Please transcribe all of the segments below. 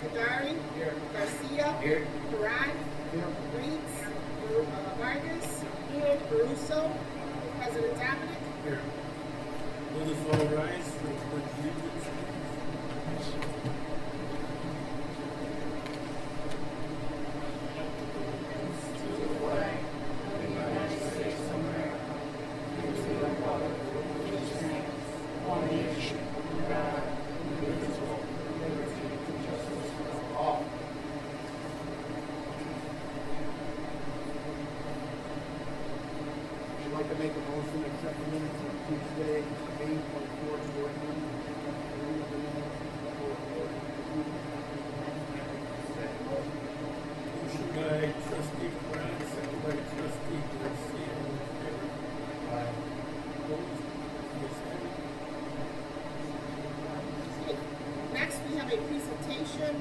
Kadari. Here. Garcia. Here. Parad. Reeds. Vargas. Here. Caruso. President Dominic. Here. Let us all rise for the pledge of allegiance. I'd like to make a motion to accept the minutes of Tuesday, May 24th, 2021. Motion by trustee Brown, second by trustee Garcia. All in favor? Aye. Opposed? Yes, Next, we have a presentation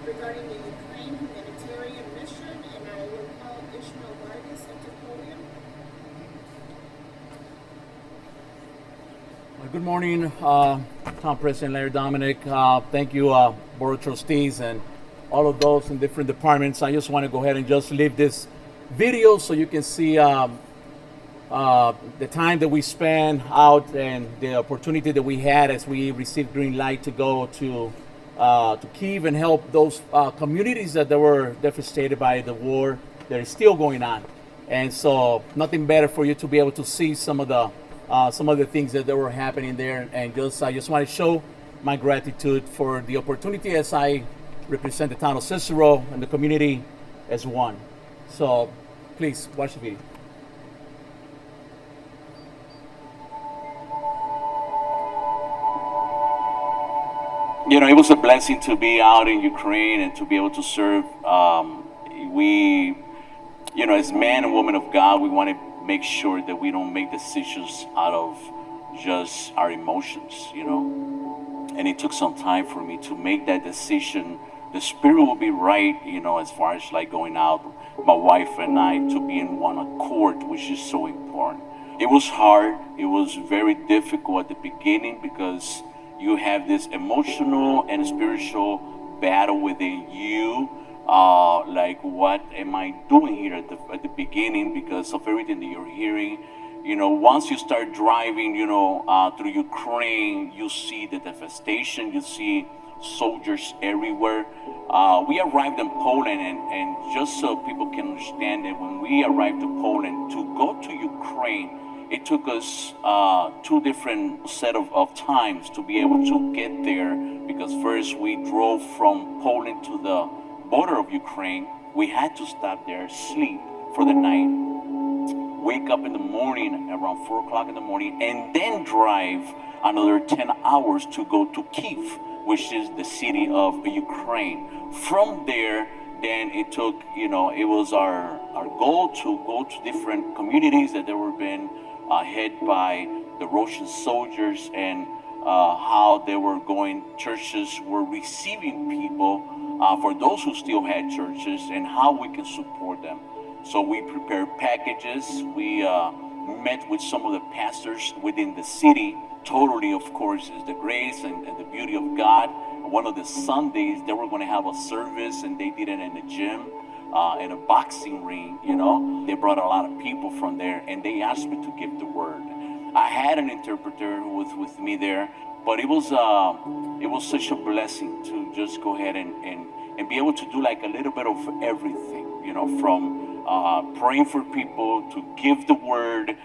regarding the Ukraine humanitarian mission, and I will call Ishmael Vargas up to the podium. Good morning, Town President Larry Dominic. Thank you, Board of Trustees, and all of those in different departments. I just want to go ahead and just leave this video so you can see the time that we spent out and the opportunity that we had as we received green light to go to Kyiv and help those communities that they were devastated by the war that is still going on. And so nothing better for you to be able to see some of the things that were happening there, and I just want to show my gratitude for the opportunity as I represent the town of Cicero and the community as one. So please watch the video. You know, it was a blessing to be out in Ukraine and to be able to serve. As men and women of God, we want to make sure that we don't make decisions out of just our emotions, And it took some time for me to make that decision. The spirit will be right, as far as like going out, my wife and I, to be in one accord, which is so important. It was hard. It was very difficult at the beginning because you have this emotional and spiritual battle within you. Like, what am I doing here at the beginning because of everything that you're hearing? Once you start driving, through Ukraine, you see the devastation, you see soldiers everywhere. We arrived in Poland, and just so people can understand that when we arrived to Poland, to go to Ukraine, it took us two different set of times to be able to get there, because first we drove from Poland to the border of Ukraine. We had to stop there, sleep for the night, wake up in the morning around 4 o'clock in the morning, and then drive another 10 hours to go to Kyiv, which is the city of Ukraine. From there, then it took, it was our goal to go to different communities that they were being hit by the Russian soldiers, and how they were going, churches were receiving people, for those who still had churches, and how we can support them. So we prepared packages. We met with some of the pastors within the city. Totally, of course, is the grace and the beauty of God. One of the Sundays, they were going to have a service, and they did it in a gym, in a boxing ring, They brought a lot of people from there, and they asked me to give the word. I had an interpreter who was with me there, but it was such a blessing to just go ahead and be able to do like a little bit of everything, from praying for people to give the word.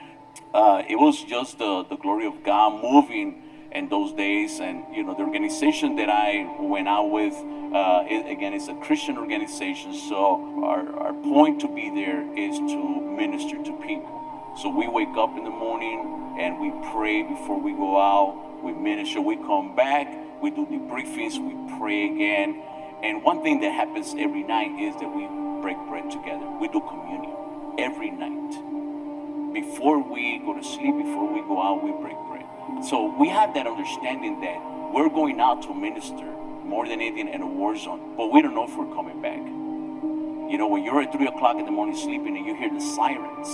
It was just the glory of God moving in those days. And the organization that I went out with, it's a Christian organization, so our point to be there is to minister to people. So we wake up in the morning and we pray before we go out, we minister, we come back, we do debriefings, we pray again. And one thing that happens every night is that we break bread together. We do communion every night. Before we go to sleep, before we go out, we break bread. So we have that understanding that we're going out to minister more than anything in a war zone, but we don't know if we're coming back. When you're at 3 o'clock in the morning sleeping and you hear the sirens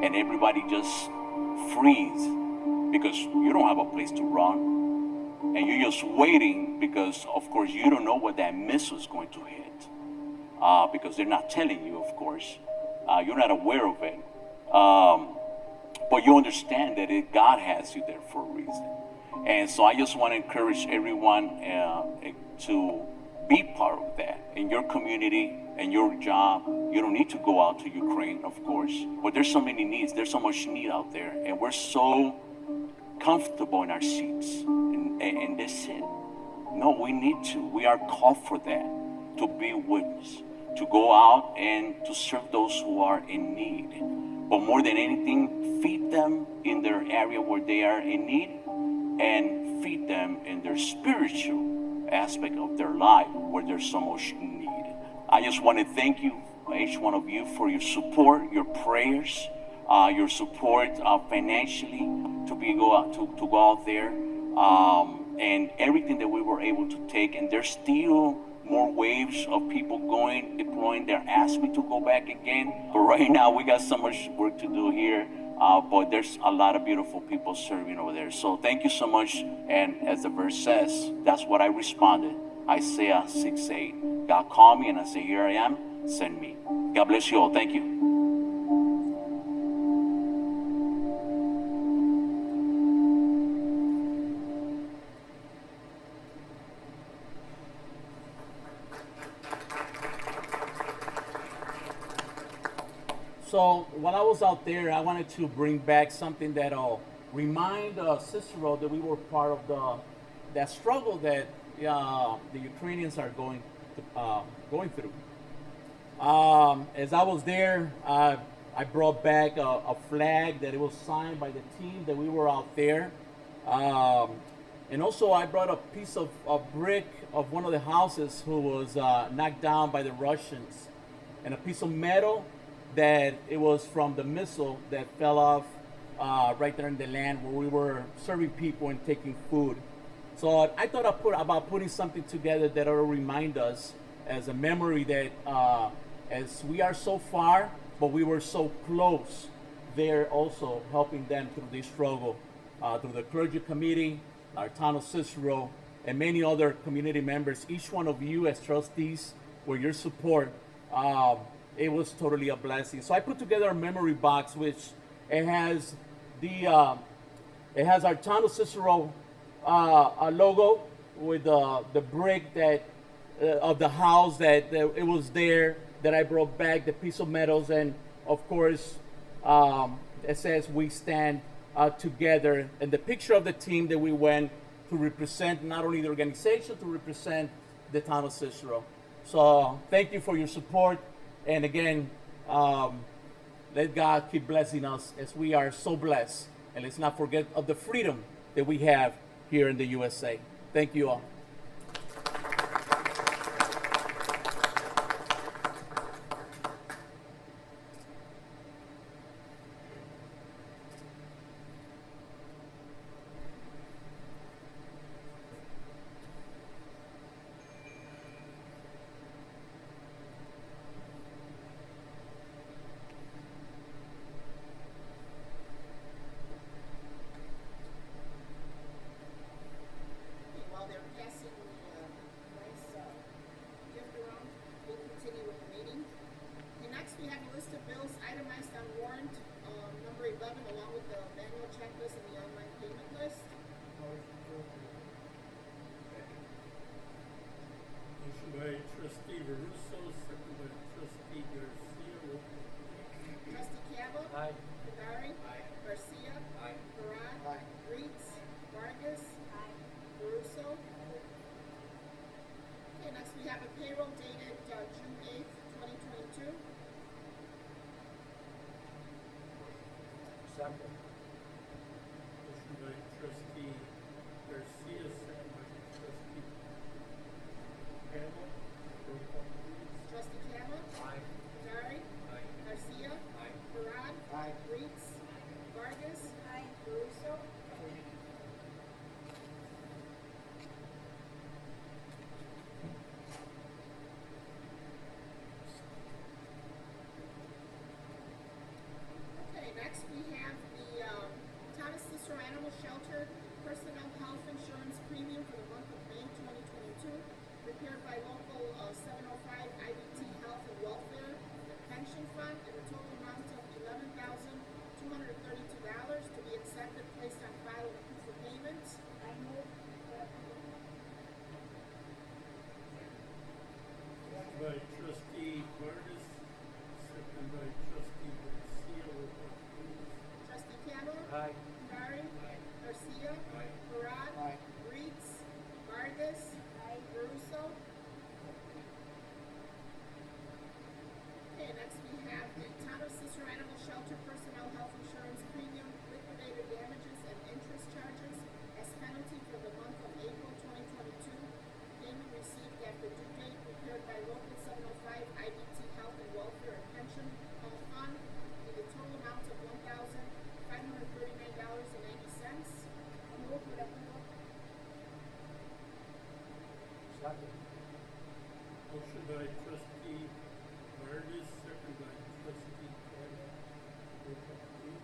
and everybody just freeze because you don't have a place to run. and you're just waiting because, of course, you don't know what that missile is going to hit, because they're not telling you, of course. You're not aware of it. But you understand that God has you there for a reason. And so I just want to encourage everyone to be part of that in your community and your job. You don't need to go out to Ukraine, of course, but there's so many needs. There's so much need out there, and we're so comfortable in our seats, and that's it. No, we need to. We are called for that, to be witness, to go out and to serve those who are in need. But more than anything, feed them in their area where they are in need, and feed them in their spiritual aspect of their life where there's so much need. I just want to thank you, each one of you, for your support, your prayers, your support financially to go out there, and everything that we were able to take. And there's still more waves of people deploying. They're asked me to go back again, but right now we got so much work to do here. But there's a lot of beautiful people serving over there. So thank you so much. And as the verse says, that's what I responded. Isaiah 6:8. God called me and I said, here I am, send me. God bless you all. Thank you. So while I was out there, I wanted to bring back something that'll remind Cicero that we were part of that struggle that the Ukrainians are going through. As I was there, I brought back a flag that it was signed by the team that we were out there. And also I brought a piece of brick of one of the houses who was knocked down by the Russians, and a piece of metal that it was from the missile that fell off right there in the land where we were serving people and taking food. So I thought about putting something together that will remind us as a memory that as we are so far, but we were so close there also helping them through this struggle, through the clergy committee, our Town of Cicero, and many other community members. Each one of you as trustees, with your support, it was totally a blessing. So I put together a memory box, which it has our Town of Cicero logo with the brick that of the house that it was there that I brought back, the piece of metals, and of course it says we stand together, and the picture of the team that we went to represent not only the organization, to represent the Town of Cicero. So thank you for your support. And again, let God keep blessing us as we are so blessed. And let's not forget of the freedom that we have here in the USA. Thank you all. While they're passing the nice gift around, we'll continue with the meeting. And next, we have a list of bills itemized on warrant number 11, along with the manual checklist and the online payment list. Motion by trustee Russo, second by trustee Garcia. Trustee Cava? Aye. Kadari? Aye. Garcia? Aye. Parad? Aye. Reitz? Vargas? Aye. Caruso? Okay, next we have a payroll dated June 8th, 2022. Second. Motion by trustee Garcia, second by trustee Campbell. Roll call, please. Trustee Cava? Aye. Kadari? Aye. Garcia? Aye. Parad? Aye. Reitz? Vargas? Caruso? Okay, next we have the bond in the total amount of $11,232 to be accepted, placed on file with proof of payment. I move for approval. By trustee Martis, second by trustee Garcia, roll call please. Trustee Campbell. Aye. Dari. Garcia. Parad. Aye. Reeds. Vargas. Caruso. Okay, next we have the Town of Cicero Animal Shelter Personnel Health Insurance Premium Liquidated Damages and Interest Charges as penalty for the month of April 2022. Payment received after due date prepared by Local 705 IBT Health and Welfare and Pension Fund in the total amount of $1,539.90. I move for approval. Second. Motion by trustee Martis, second by trustee Campbell, roll call please.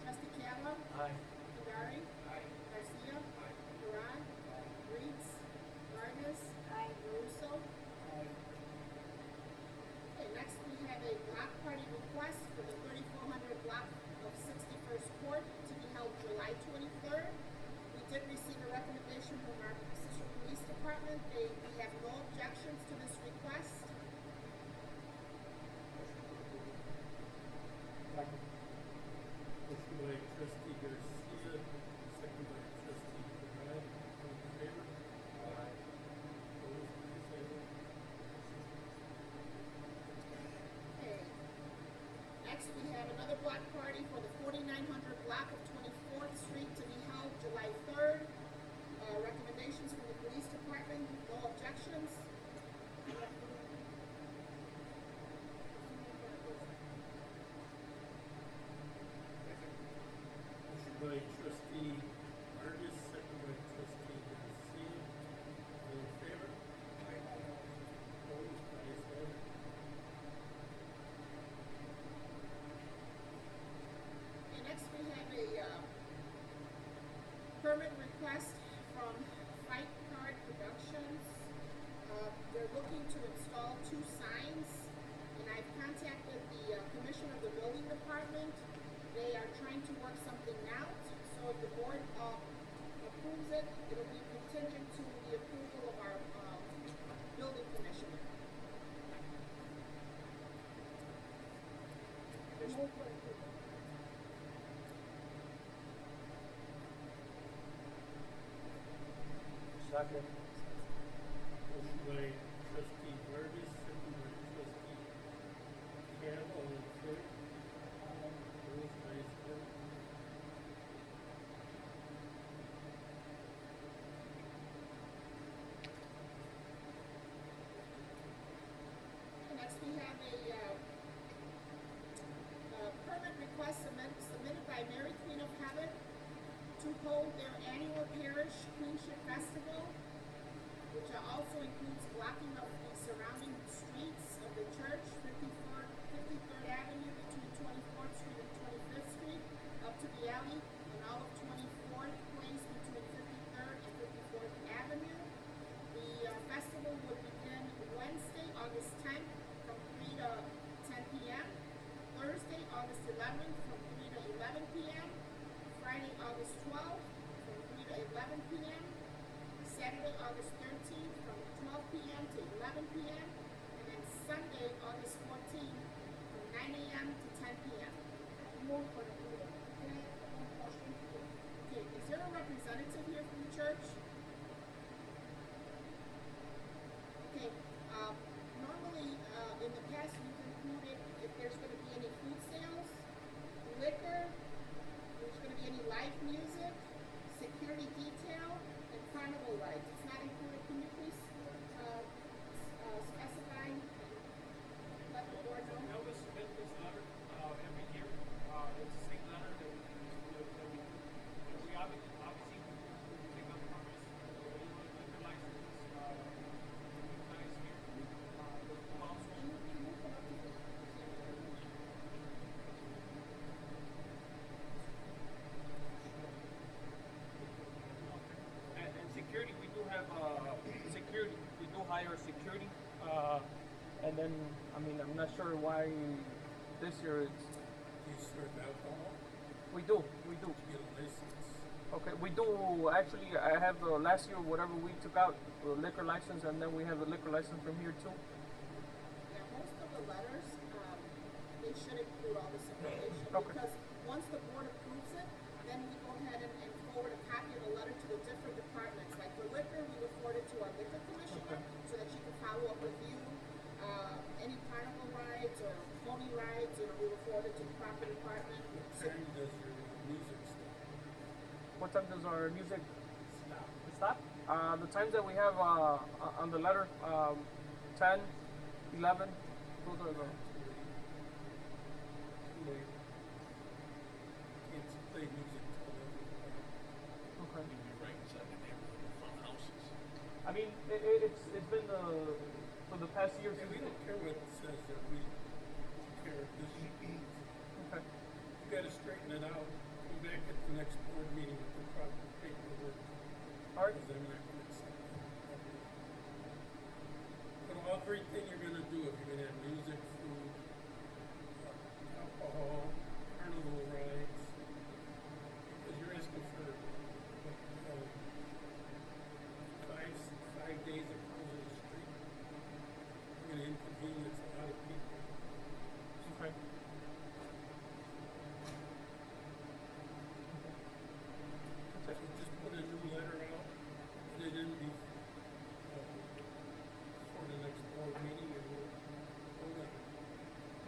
Trustee Campbell. Aye. Dari. Garcia. Parad. Reeds. Vargas. Caruso. Okay, next we have a block party request for the 3400 block of 61st Court to be held July 23rd. We did receive a recommendation from our Cicero Police Department. We have no objections to this request. Second. Motion by trustee Garcia, second by trustee Parad, all in favor? Aye. Opposed, ayes have it. Okay. Next, we have another block party for the 4900 block of 24th Street to be held July 3rd. Recommendations from the police department, no objections. Motion by trustee Martis, second by trustee Garcia, all in favor? Opposed, ayes have it. And next, we have a permit request from Fight Card Productions. They're looking to install 2 signs, and I've contacted the commissioner of the building department. They are trying to work something out, so if the board approves it, it'll be contingent to the approval of our building commissioner. I move for approval. Second. Motion by trustee Martis, second by trustee Campbell, all in favor? Opposed, ayes have it. And next, we have a permit request submitted by Mary Queen of Heaven to hold their annual parish Queenship Festival, which also includes blocking of the surrounding streets of the church, 53rd Avenue between 24th Street and 25th Street, up to the alley, and all of 24th Place between 53rd and 54th Avenue. The festival will begin Wednesday, August 10th from 3 to 10 p.m., Thursday, August 11th from 3 to 11 p.m., Friday, August 12th from 3 to 11 p.m., Saturday, August 13th from 12 p.m. to 11 p.m., and then Sunday, August 14th from 9 a.m. to 10 p.m. I move for approval. Can I have one question? Okay, is there a representative here from the church? Okay, normally, in the past, we've included if there's gonna be any food sales, liquor, there's gonna be any live music, security detail, and carnival rides. It's not included. Can you please, specify and let the board know? We always submit this letter every year. It's the same letter that we obviously take up permits, liquor licenses, guys here. The pool also. Can you come up to the And security, we do have security. We do hire security. And then, I mean, I'm not sure why this year it's, Do you serve alcohol? we do. To get a license? Okay, we do, actually, I have the last year, whatever we took out, the liquor license, and then we have the liquor license from here too. Yeah, most of the letters, they should include all this information. Okay. Because once the board approves it, then we go ahead and forward a copy of the letter to the different departments. Like for liquor, we will forward it to our liquor commissioner so that she can follow up with you. Any carnival rides or pony rides, we will forward it to the property department. What time does your music start? What time does our music Stop. stop? The times that we have on the letter, 10, 11, those are the, Too late. Can't play music till 11 o'clock. okay. You'd be right inside the neighborhood with front houses. I mean, it's been for the past years. Yeah, we don't care what it says, that we care this means. Okay. You gotta straighten it out, come back at the next board meeting with the proper paperwork, All right. because I'm not gonna accept that. But everything you're gonna do, if you're gonna have music, food, alcohol, carnival rides, because you're asking for, five days of closing the street. You're gonna inconvenience a lot of people. Okay. So just put a new letter out, put it in for the next board meeting, and we'll go with it.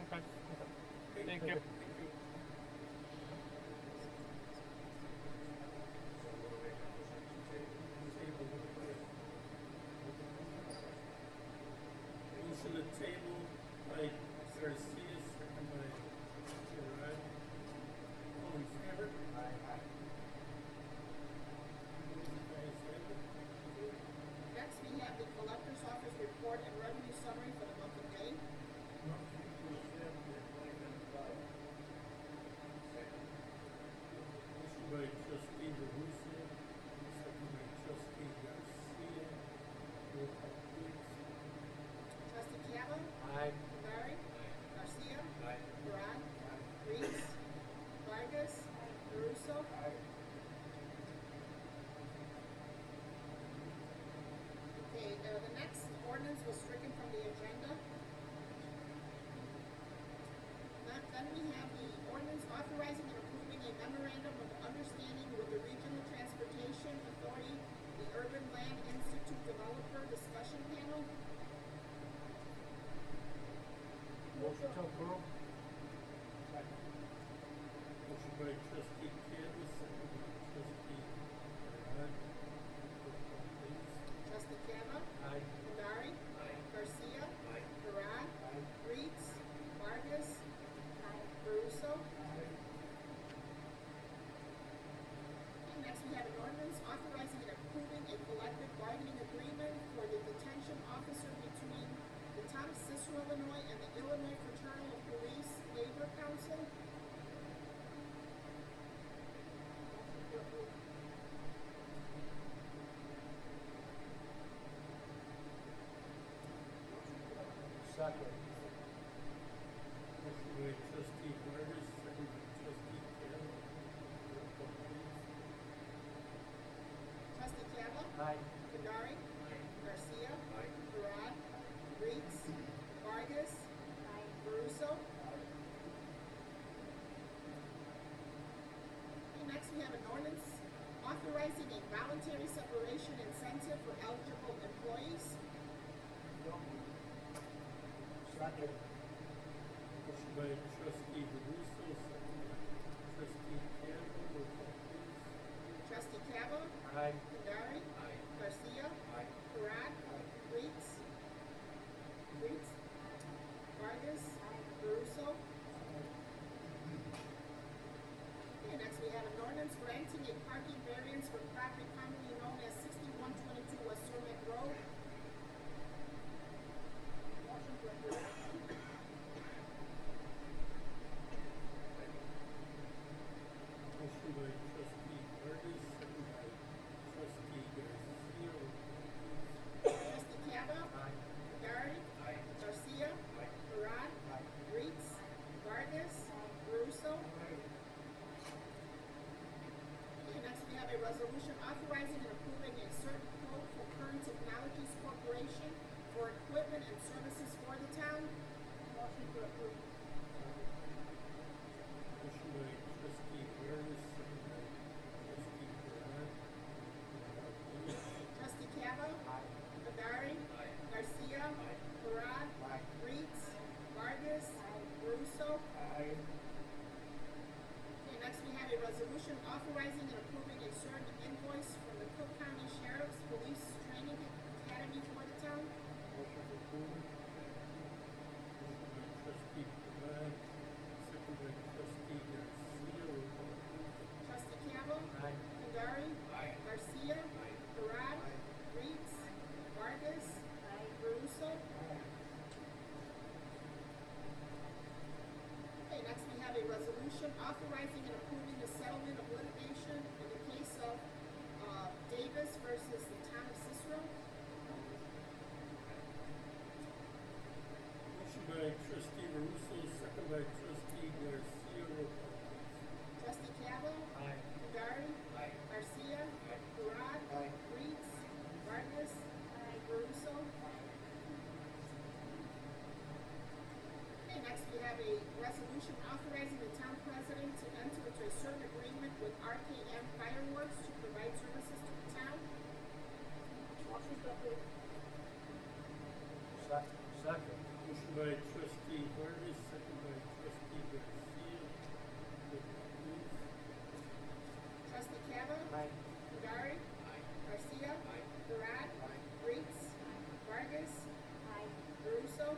Okay. Okay? Thank you. Thank you. Motion to table by Garcia, second by Gerard. All in favor? Aye. Next, we have the collector's office report and revenue summary for the month of May. Motion by trustee Russo, second by trustee Garcia. Roll call please. Trustee Cava? Aye. Condari? Garcia? Aye. Baran? Reese? Vargas? Caruso? Okay, the next ordinance was stricken from the agenda. Then we have the ordinance authorizing and approving a memorandum of understanding with the Regional Transportation Authority, the Urban Land Institute Developer Discussion Panel. Motion to approve. Motion by trustee Campbell, second by trustee Gerard. Roll call please. Trustee Cava? Aye. Condari? Garcia? Baran? Reeds? Vargas? Caruso? And next we have an ordinance authorizing and approving a collective bargaining agreement for the detention officer between the Town of Cicero, Illinois and the Illinois Fraternal of Police Labor Council. Second. Motion by trustee Vargas, second by trustee Campbell. Roll call please. Trustee Cava? Aye. Condari? Garcia? Baran? Reeds? Vargas? Caruso? And next we have an ordinance authorizing a voluntary separation incentive for eligible employees. Second. Motion by trustee Russo, second by trustee Campbell. Roll call please. Trustee Cava? Aye. Condari? Garcia? Baran? Reeds? Vargas? Caruso? Okay, next we have an ordinance granting a parking variance for property commonly known as 6122 West Cermak Road. Motion to approve. Motion by trustee Vargas, second by trustee Garcia. Roll call please. Trustee Cava? Condari? Garcia? Baran? Reeds? Vargas? provide services for the town. Motion to approve. Motion by trustee Burgess, second by trustee Barad. Please. Trustee Cava? Badari? Garcia? Parad? Reeds? Vargas? Russo? Aye. Okay, next we have a resolution authorizing and approving a certain invoice from the Cook County Sheriff's Police Training Academy for the town. Motion to approve. Motion by trustee Barad, second by trustee Garcia. Roll call, please. Trustee Cava? Badari? Garcia? Parad? Reeds? Vargas? Russo? Okay, next we have a resolution authorizing and approving the settlement of litigation in the case of Davis versus the Town of Cicero. Motion by trustee Russo, second by trustee Garcia. Roll call, please. Trustee Cava? Badari? Garcia? Parad? Reeds? Vargas? Russo? Okay, next we have a resolution authorizing the town president to enter into a certain agreement with RKM Fireworks to provide services to the town. Motion to approve. Second. Motion by trustee Burgess, second by trustee Garcia. Roll call, please. Trustee Cava? Badari? Garcia? Parad? Reeds? Vargas? Russo?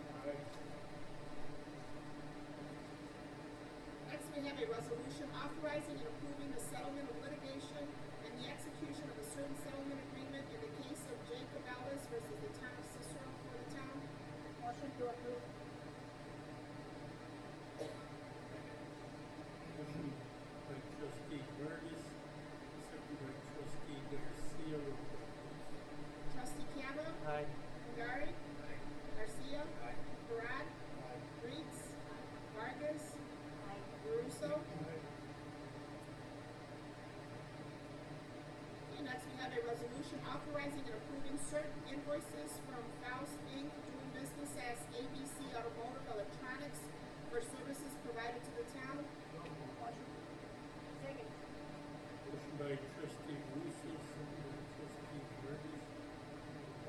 Next, we have a resolution authorizing and approving the settlement of litigation and the execution of a certain settlement agreement in the case of J. Cabales versus the Town of Cicero for the town. Motion to approve. Motion by trustee Burgess, second by trustee Garcia. Roll call, please. Trustee Cava? Badari? Garcia? Parad? Reeds? Vargas? Russo? Okay, next we have a resolution authorizing and approving certain invoices from Faust Inc. doing business as ABC Automotive Electronics for services provided to the town. Motion. Second. Motion by trustee Russo, second by trustee Burgess.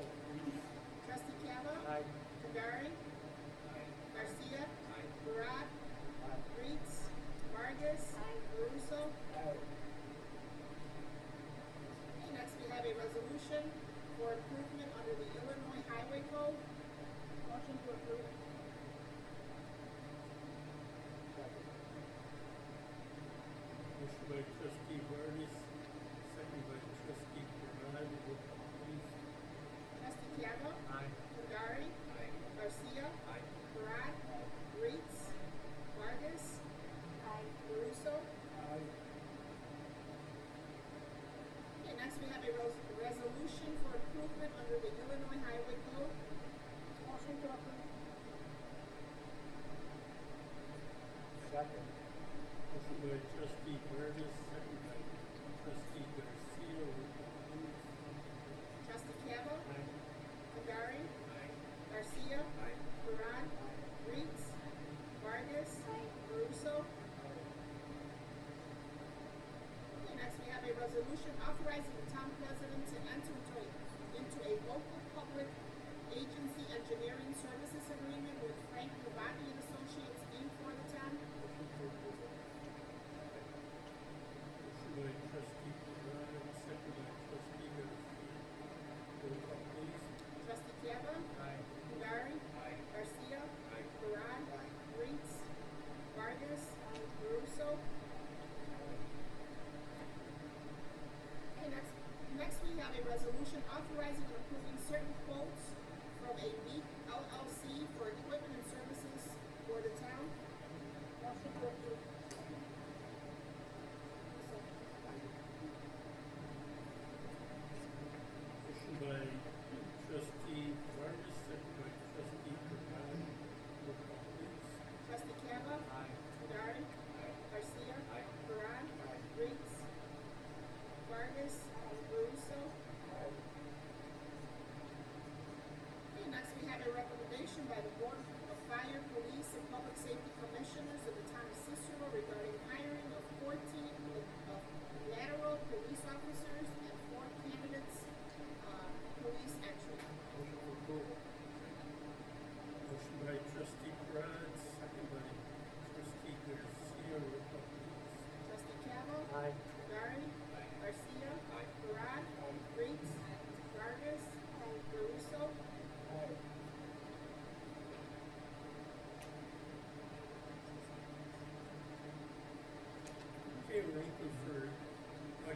Roll call, please. Trustee Cava? Badari? Garcia? Parad? Reeds? Vargas? Russo? Okay, next we have a resolution for improvement under the Illinois Highway Code. Motion to approve. Motion by trustee Burgess, second by trustee Barad. Roll call, please. Trustee Cava? Badari? Garcia? Parad? Reeds? Vargas? Russo? Okay, next we have a resolution for improvement under the Illinois Highway Code. Motion to approve. Second. Motion by trustee Burgess, second by trustee Garcia. Roll call, please. Trustee Cava? Badari? Garcia? Parad? Reeds? Vargas? Russo? Okay, next we have a resolution authorizing the town president to enter into a local public agency engineering services agreement with Frank Novotny and Associates Inc. for the town. Motion by trustee Barad, second by trustee Garcia. Roll call, please. Trustee Cava? Badari? Garcia? Parad? Reeds? Vargas? Russo? Okay, next we have a resolution authorizing and approving certain quotes from a Meek LLC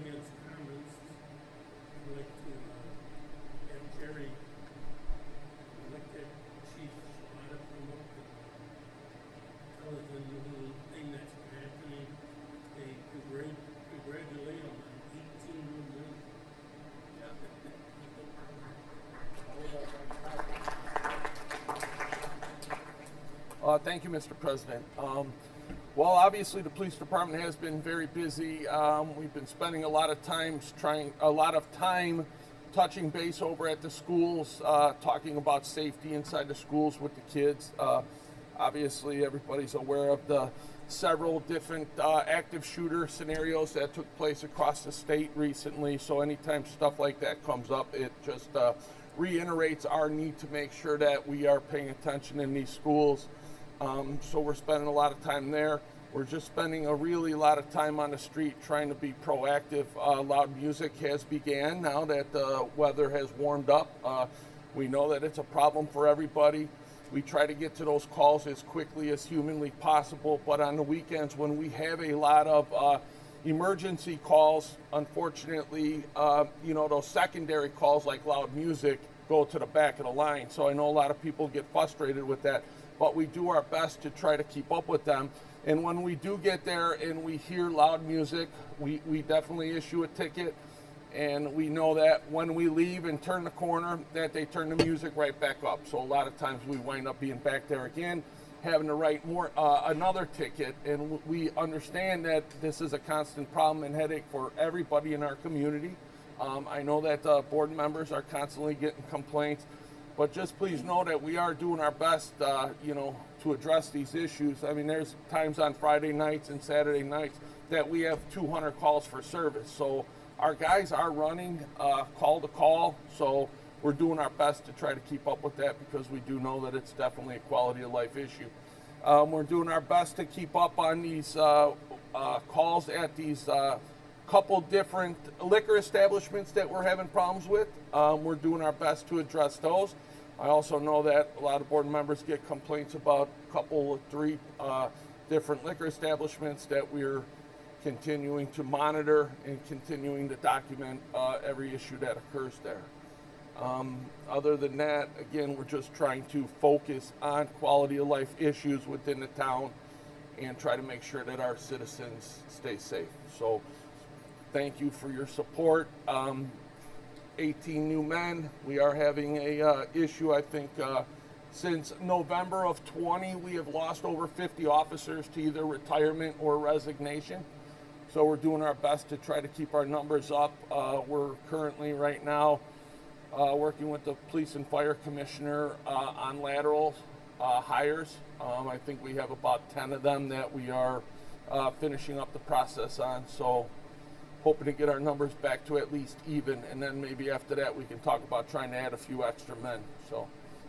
audience comments, I'd like to have Jerry, I'd like to have Chief Shalata come up and tell us a little thing that's happening. They congratulate him on 18 new men. Thank you, Mr. President. Well, obviously, the police department has been very busy. We've been spending a lot of time touching base over at the schools, talking about safety inside the schools with the kids. Obviously, everybody's aware of the several different active shooter scenarios that took place across the state recently. So anytime stuff like that comes up, it just reiterates our need to make sure that we are paying attention in these schools. So we're spending a lot of time there. We're just spending a lot of time on the street trying to be proactive. Loud music has began now that the weather has warmed up. We know that it's a problem for everybody. We try to get to those calls as quickly as humanly possible, but on the weekends when we have a lot of emergency calls, unfortunately, those secondary calls like loud music go to the back of the line. So I know a lot of people get frustrated with that, but we do our best to try to keep up with them. And when we do get there and we hear loud music, we definitely issue a ticket. And we know that when we leave and turn the corner, that they turn the music right back up. So a lot of times we wind up being back there again, having to write another ticket. And we understand that this is a constant problem and headache for everybody in our community. I know that board members are constantly getting complaints, but just please know that we are doing our best, to address these issues. I mean, there's times on Friday nights and Saturday nights that we have 200 calls for service. So our guys are running call to call. So we're doing our best to try to keep up with that because we do know that it's definitely a quality of life issue. We're doing our best to keep up on these calls at these couple different liquor establishments that we're having problems with. We're doing our best to address those. I also know that a lot of board members get complaints about three different liquor establishments that we're continuing to monitor and continuing to document every issue that occurs there. Other than that, again, we're just trying to focus on quality of life issues within the town and try to make sure that our citizens stay safe. So thank you for your support. 18 new men. We are having a issue, I think, since November of 20, we have lost over 50 officers to either retirement or resignation. So we're doing our best to try to keep our numbers up. We're currently right now working with the police and fire commissioner on lateral hires. I think we have about 10 of them that we are finishing up the process on. So hoping to get our numbers back to at least even, and then maybe after that we can talk about trying to add a few extra men. So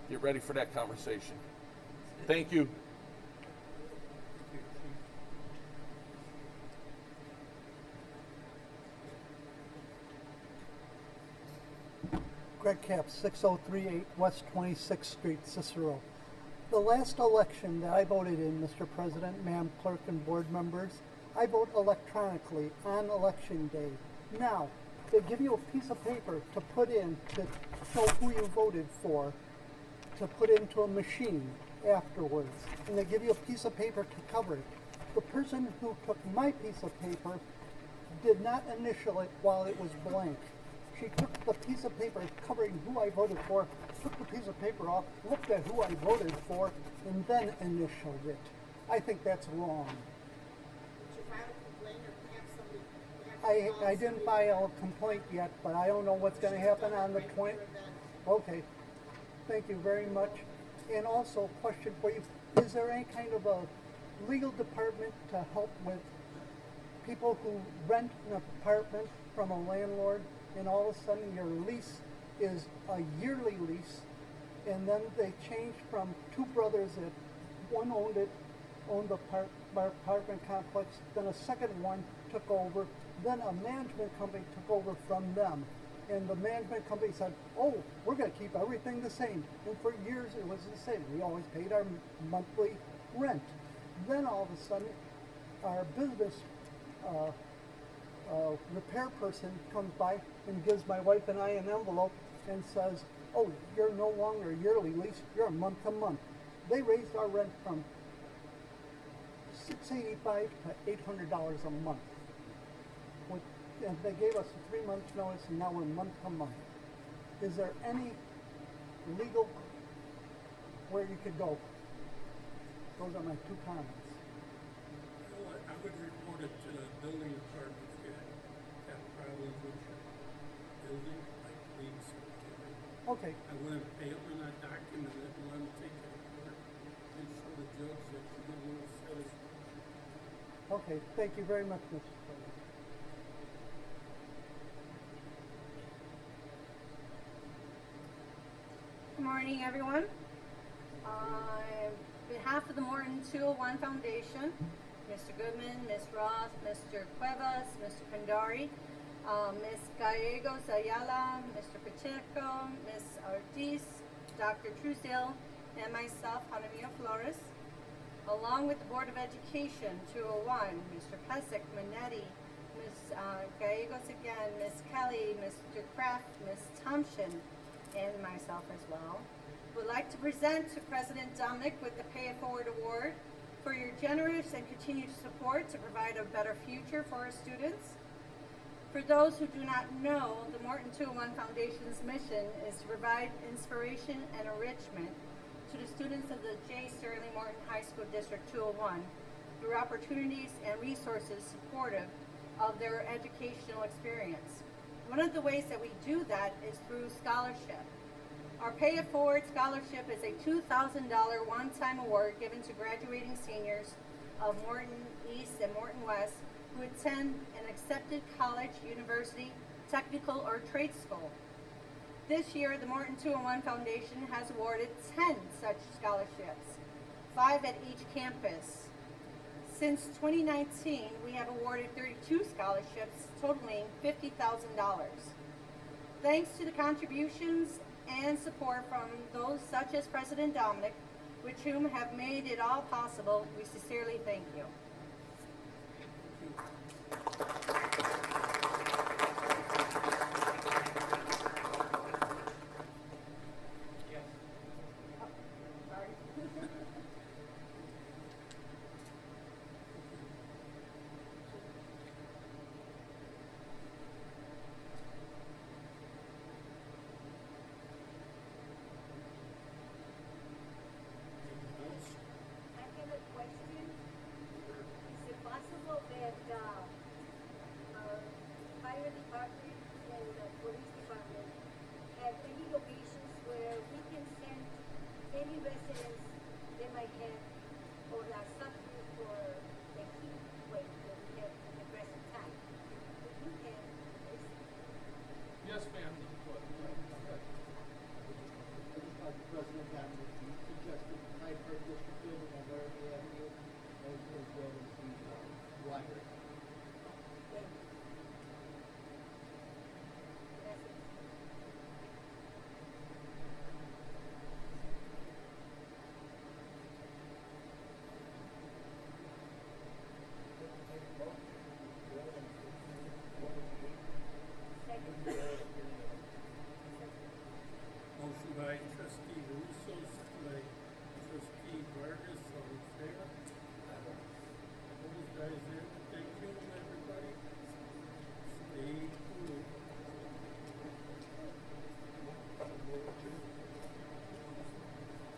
get ready for that conversation. Thank you. Greg Cap, 6038 West 26th Street, Cicero. The last election that I voted in, Mr. President, Madam Clerk, and board members, I vote electronically on election day. Now, they give you a piece of paper to put in to show who you voted for, to put into a machine afterwards. And they give you a piece of paper to cover it. The person who took my piece of paper did not initial it while it was blank. She took the piece of paper covering who I voted for, took the piece of paper off, looked at who I voted for, and then initialed it. I think that's wrong. I didn't file a complaint yet, but I don't know what's going to happen on the 20th. Okay, thank you very much. And also, question for you, is there any kind of a legal department to help with people who rent an apartment from a landlord and all of a sudden your lease is a yearly lease, and then they changed from two brothers that one owned the apartment complex, then a second one took over, then a management company took over from them. And the management company said, oh, we're going to keep everything the same. And for years it was the same. We always paid our monthly rent. Then all of a sudden, our business repair person comes by and gives my wife and I an envelope and says, oh, you're no longer a yearly lease, you're a month to month. They raised our rent from $685 to $800 a month. And they gave us a 3 months notice, and now we're month to month. Is there any legal where you could go? Those are my two comments. Well, I would report it to the building department if you have problems with your building, like leaks or whatever. Okay, I wouldn't pay them and I document it and let them take it to court and show the judge that you get a little satisfaction. okay, thank you very much, Mr. President. Good morning, everyone. On behalf of the Morton 201 Foundation, Mr. Goodman, Ms. Roth, Mr. Cuevas, Mr. Pandari, Ms. Gallegos Ayala, Mr. Pacheco, Ms. Ortiz, Dr. Truesdale, and myself, Jaramillo Flores, along with the Board of Education 201, Mr. Pesek, Manetti, Ms. Gallegos again, Ms. Kelly, Mr. Kraft, Ms. Thompson, and myself as well, would like to present to President Dominic with the Pay It Forward Award for your generous and continued support to provide a better future for our students. For those who do not know, the Morton 201 Foundation's mission is to provide inspiration and enrichment to the students of the J. Sterling Morton High School District 201 through opportunities and resources supportive of their educational experience. One of the ways that we do that is through scholarship. Our Pay It Forward Scholarship is a $2,000 one-time award given to graduating seniors of Morton East and Morton West who attend an accepted college, university, technical, or trade school. This year, the Morton 201 Foundation has awarded 10 such scholarships, 5 at each campus. Since 2019, we have awarded 32 scholarships totaling $50,000. Thanks to the contributions and support from those such as President Dominic, with whom have made it all possible, we sincerely thank you. Yes, ma'am. President Dominic, you suggested